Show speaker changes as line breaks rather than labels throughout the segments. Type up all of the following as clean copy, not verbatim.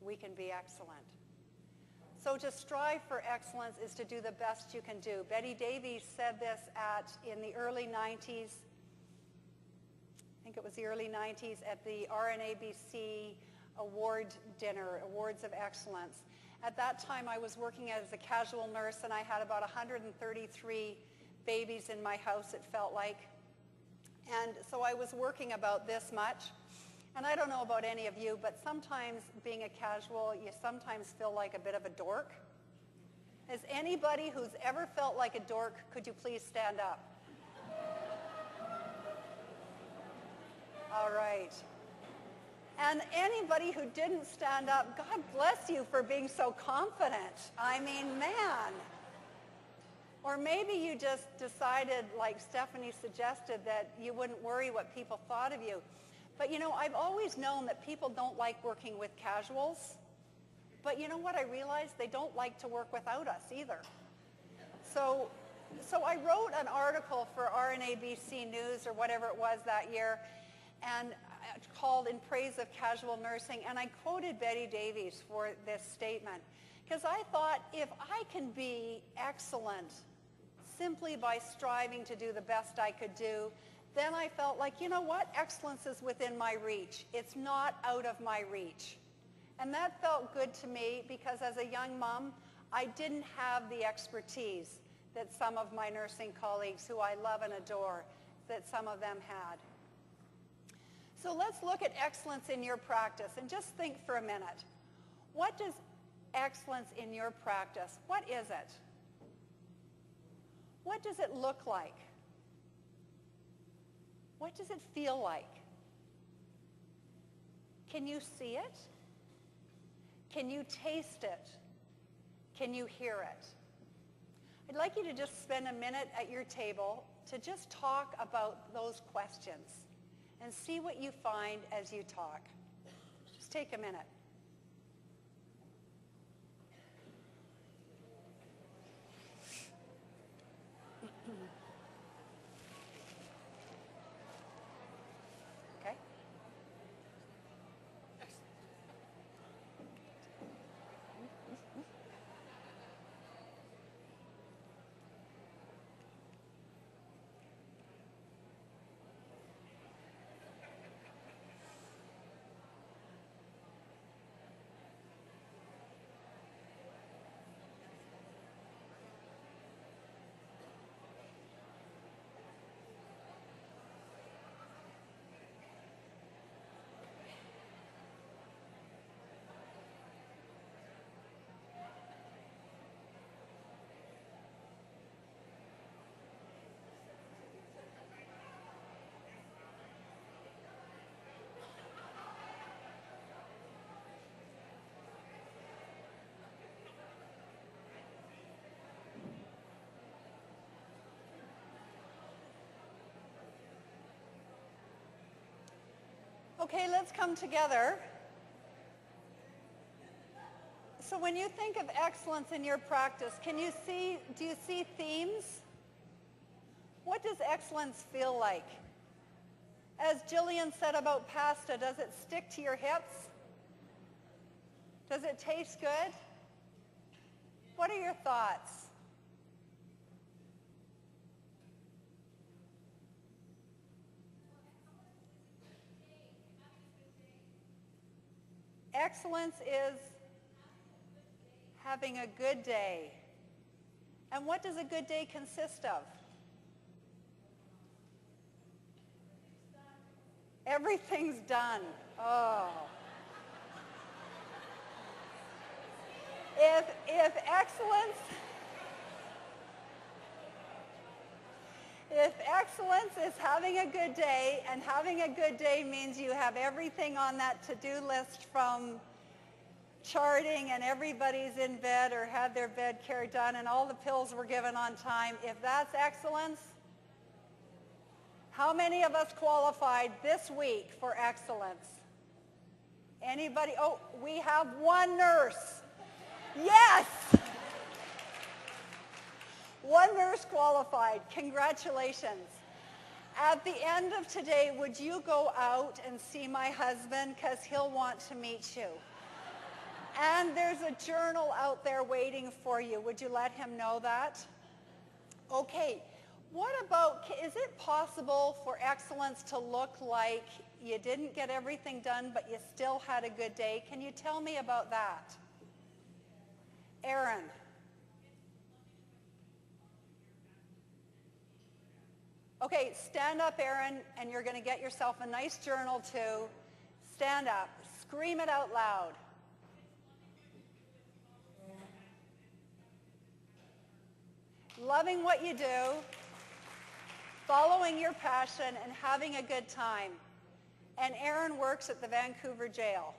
we can be excellent. So to strive for excellence is to do the best you can do. Betty Davies said this in the early 90s, I think it was the early 90s, at the RNABC award dinner, Awards of Excellence. At that time, I was working as a casual nurse, and I had about 133 babies in my house, it felt like. And so I was working about this much. And I don't know about any of you, but sometimes being a casual, you sometimes feel like a bit of a dork. Is anybody who's ever felt like a dork, could you please stand up? All right. And anybody who didn't stand up, God bless you for being so confident. I mean, man. Or maybe you just decided, like Stephanie suggested, that you wouldn't worry what people thought of you. But you know, I've always known that people don't like working with casuals. But you know what I realized? They don't like to work without us either. So I wrote an article for RNABC News or whatever it was that year, and called In Praise of Casual Nursing, and I quoted Betty Davies for this statement, because I thought, if I can be excellent simply by striving to do the best I could do, then I felt like, you know what, excellence is within my reach. It's not out of my reach. And that felt good to me, because as a young mom, I didn't have the expertise that some of my nursing colleagues, who I love and adore, that some of them had. So let's look at excellence in your practice, and just think for a minute. What does excellence in your practice, what is it? What does it look like? What does it feel like? Can you see it? Can you taste it? Can you hear it? I'd like you to just spend a minute at your table to just talk about those questions and see what you find as you talk. Just take a minute. Okay? Okay, let's come together. So when you think of excellence in your practice, do you see themes? What does excellence feel like? As Jillian said about pasta, does it stick to your hips? Does it taste good? What are your thoughts? Excellence is having a good day. And what does a good day consist of? Everything's done. Oh. If excellence is having a good day, and having a good day means you have everything on that to-do list from charting, and everybody's in bed or had their bed care done, and all the pills were given on time, if that's excellence, how many of us qualified this week for excellence? Anybody? Oh, we have one nurse. Yes! One nurse qualified. Congratulations. At the end of today, would you go out and see my husband, because he'll want to meet you? And there's a journal out there waiting for you. Would you let him know that? Okay. What about, is it possible for excellence to look like you didn't get everything done, but you still had a good day? Can you tell me about that? Aaron. Okay, stand up, Aaron, and you're going to get yourself a nice journal too. Stand up. Scream it out loud. Loving what you do, following your passion, and having a good time. And Aaron works at the Vancouver jail.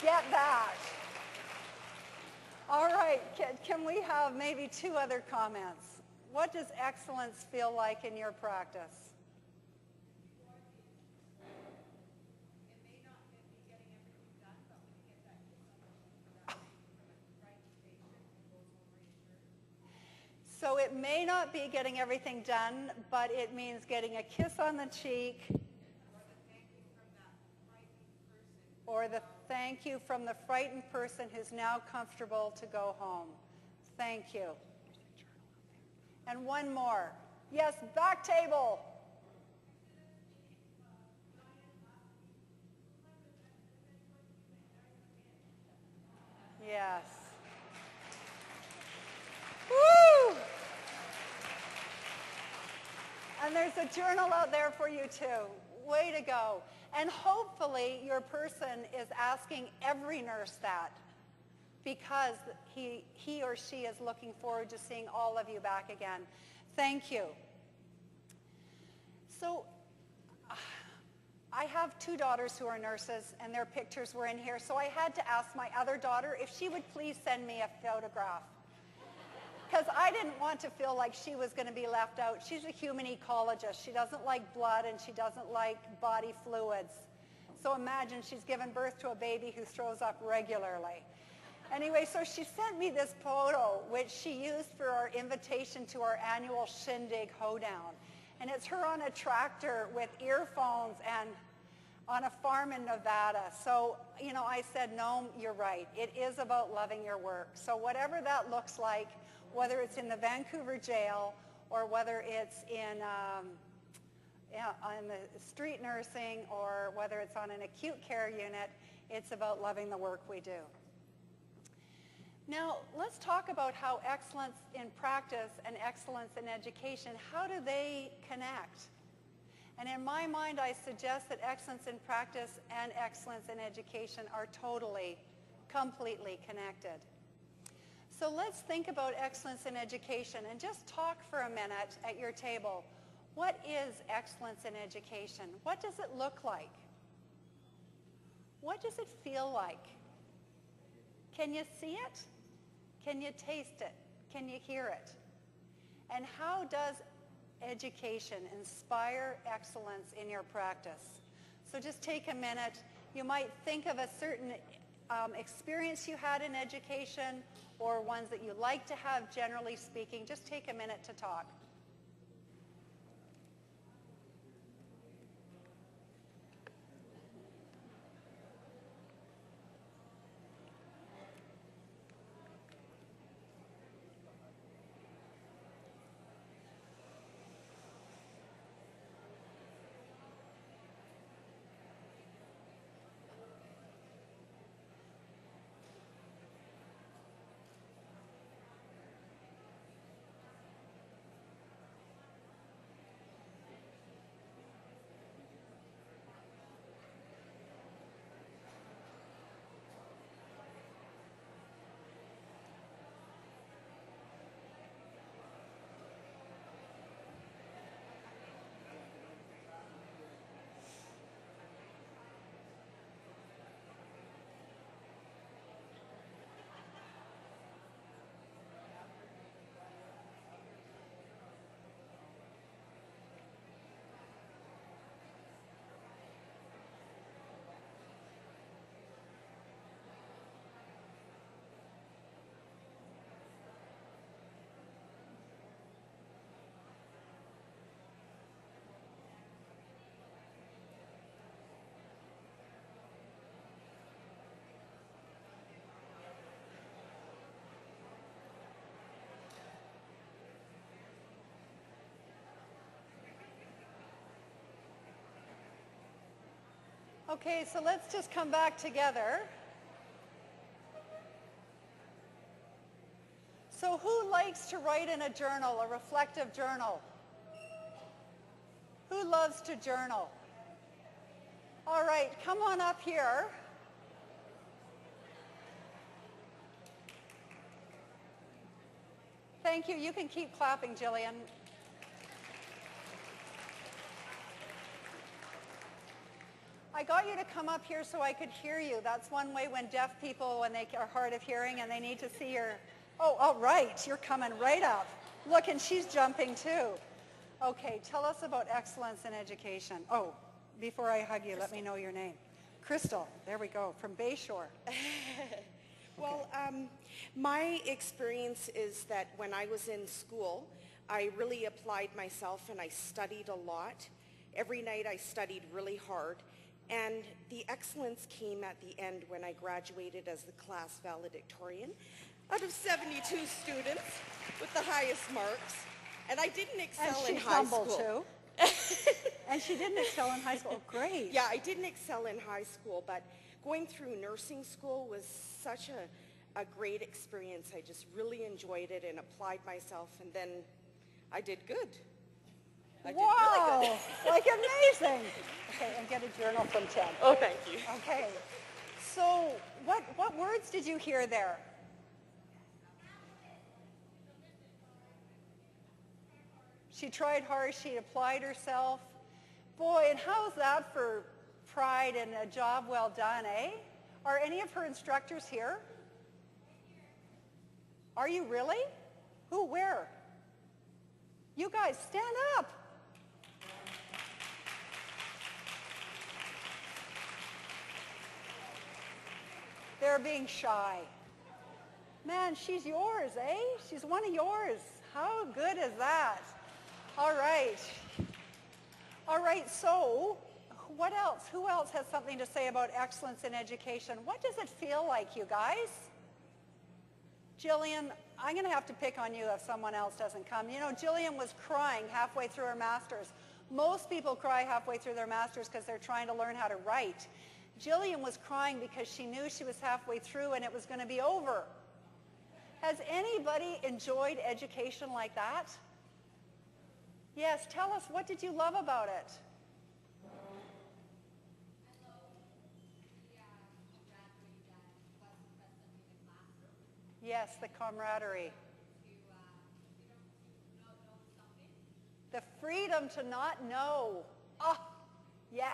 Get that. All right, can we have maybe two other comments? What does excellence feel like in your practice? So it may not be getting everything done, but it means getting a kiss on the cheek, or the thank you from the frightened person who's now comfortable to go home. Thank you. And one more. Yes, back table. Yes. Woo! And there's a journal out there for you too. Way to go. And hopefully your person is asking every nurse that, because he or she is looking forward to seeing all of you back again. Thank you. So I have two daughters who are nurses, and their pictures were in here, so I had to ask my other daughter if she would please send me a photograph, because I didn't want to feel like she was going to be left out. She's a human ecologist. She doesn't like blood, and she doesn't like body fluids. So imagine she's given birth to a baby who throws up regularly. Anyway, so she sent me this photo, which she used for our invitation to our annual Shindig Hoedown. And it's her on a tractor with earphones and on a farm in Nevada. So, you know, I said, no, you're right. It is about loving your work. So whatever that looks like, whether it's in the Vancouver jail or whether it's in on the street nursing or whether it's on an acute care unit, it's about loving the work we do. Now, let's talk about how excellence in practice and excellence in education, how do they connect? And in my mind, I suggest that excellence in practice and excellence in education are totally, completely connected. So let's think about excellence in education and just talk for a minute at your table. What is excellence in education? What does it look like? What does it feel like? Can you see it? Can you taste it? Can you hear it? And how does education inspire excellence in your practice? So just take a minute. You might think of a certain experience you had in education or ones that you like to have, generally speaking. Just take a minute to talk. Okay, so let's just come back together. So who likes to write in a journal, a reflective journal? Who loves to journal? All right, come on up here. Thank you. You can keep clapping, Jillian. I got you to come up here so I could hear you. That's one way when deaf people, when they are hard of hearing and they need to see your... Oh, all right. You're coming right up. Look, and she's jumping too. Okay, tell us about excellence in education. Oh, before I hug you, let me know your name. Crystal, there we go, from Bayshore.
Well, my experience is that when I was in school, I really applied myself and I studied a lot. Every night I studied really hard. And the excellence came at the end when I graduated as the class valedictorian out of 72 students with the highest marks. And I didn't excel in high school.
And she's humble too. And she didn't excel in high school. Great.
Yeah, I didn't excel in high school, but going through nursing school was such a great experience. I just really enjoyed it and applied myself, and then I did good. I did really good.
Like amazing. Okay, and get a journal from Ted.
Oh, thank you.
Okay, so what words did you hear there? She tried hard, she applied herself. Boy, and how's that for pride and a job well done, eh? Are any of her instructors here? Are you really? Who, where? You guys, stand up. They're being shy. Man, she's yours, eh? She's one of yours. How good is that? All right. All right, so what else? Who else has something to say about excellence in education? What does it feel like, you guys? Jillian, I'm going to have to pick on you if someone else doesn't come. You know, Jillian was crying halfway through her master's. Most people cry halfway through their master's because they're trying to learn how to write. Jillian was crying because she knew she was halfway through and it was going to be over. Has anybody enjoyed education like that? Yes, tell us, what did you love about it? Yes, the camaraderie. The freedom to not know. Oh, yes.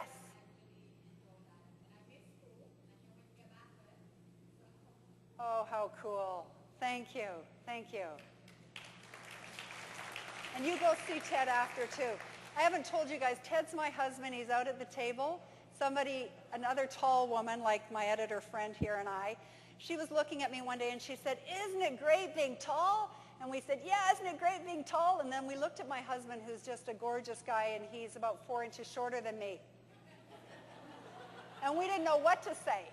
Oh, how cool. Thank you. Thank you. And you go see Ted after, too. I haven't told you guys, Ted's my husband. He's out at the table. Somebody, another tall woman, like my editor friend here and I, she was looking at me one day and she said, "Isn't it great being tall?" And we said, "Yeah, isn't it great being tall?" And then we looked at my husband, who's just a gorgeous guy, and he's about 4 inches shorter than me. And we didn't know what to say.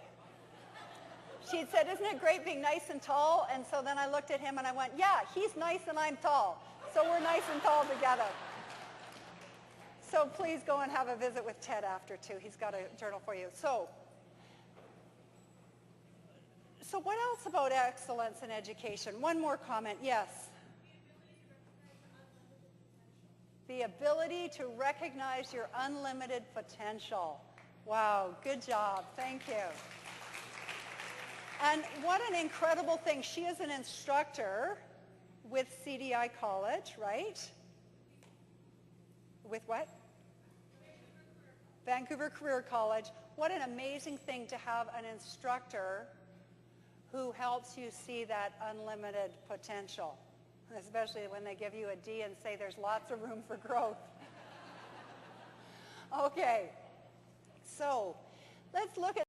She'd said, "Isn't it great being nice and tall?" And so then I looked at him and I went, "Yeah, he's nice and I'm tall. So we're nice and tall together." So please go and have a visit with Ted after, too. He's got a journal for you. So what else about excellence in education? One more comment. Yes. The ability to recognize your unlimited potential. Wow, good job. Thank you. And what an incredible thing. She is an instructor with CDI College, right? With what? Vancouver Career College. What an amazing thing to have an instructor who helps you see that unlimited potential, especially when they give you a D and say there's lots of room for growth. Okay, so let's look at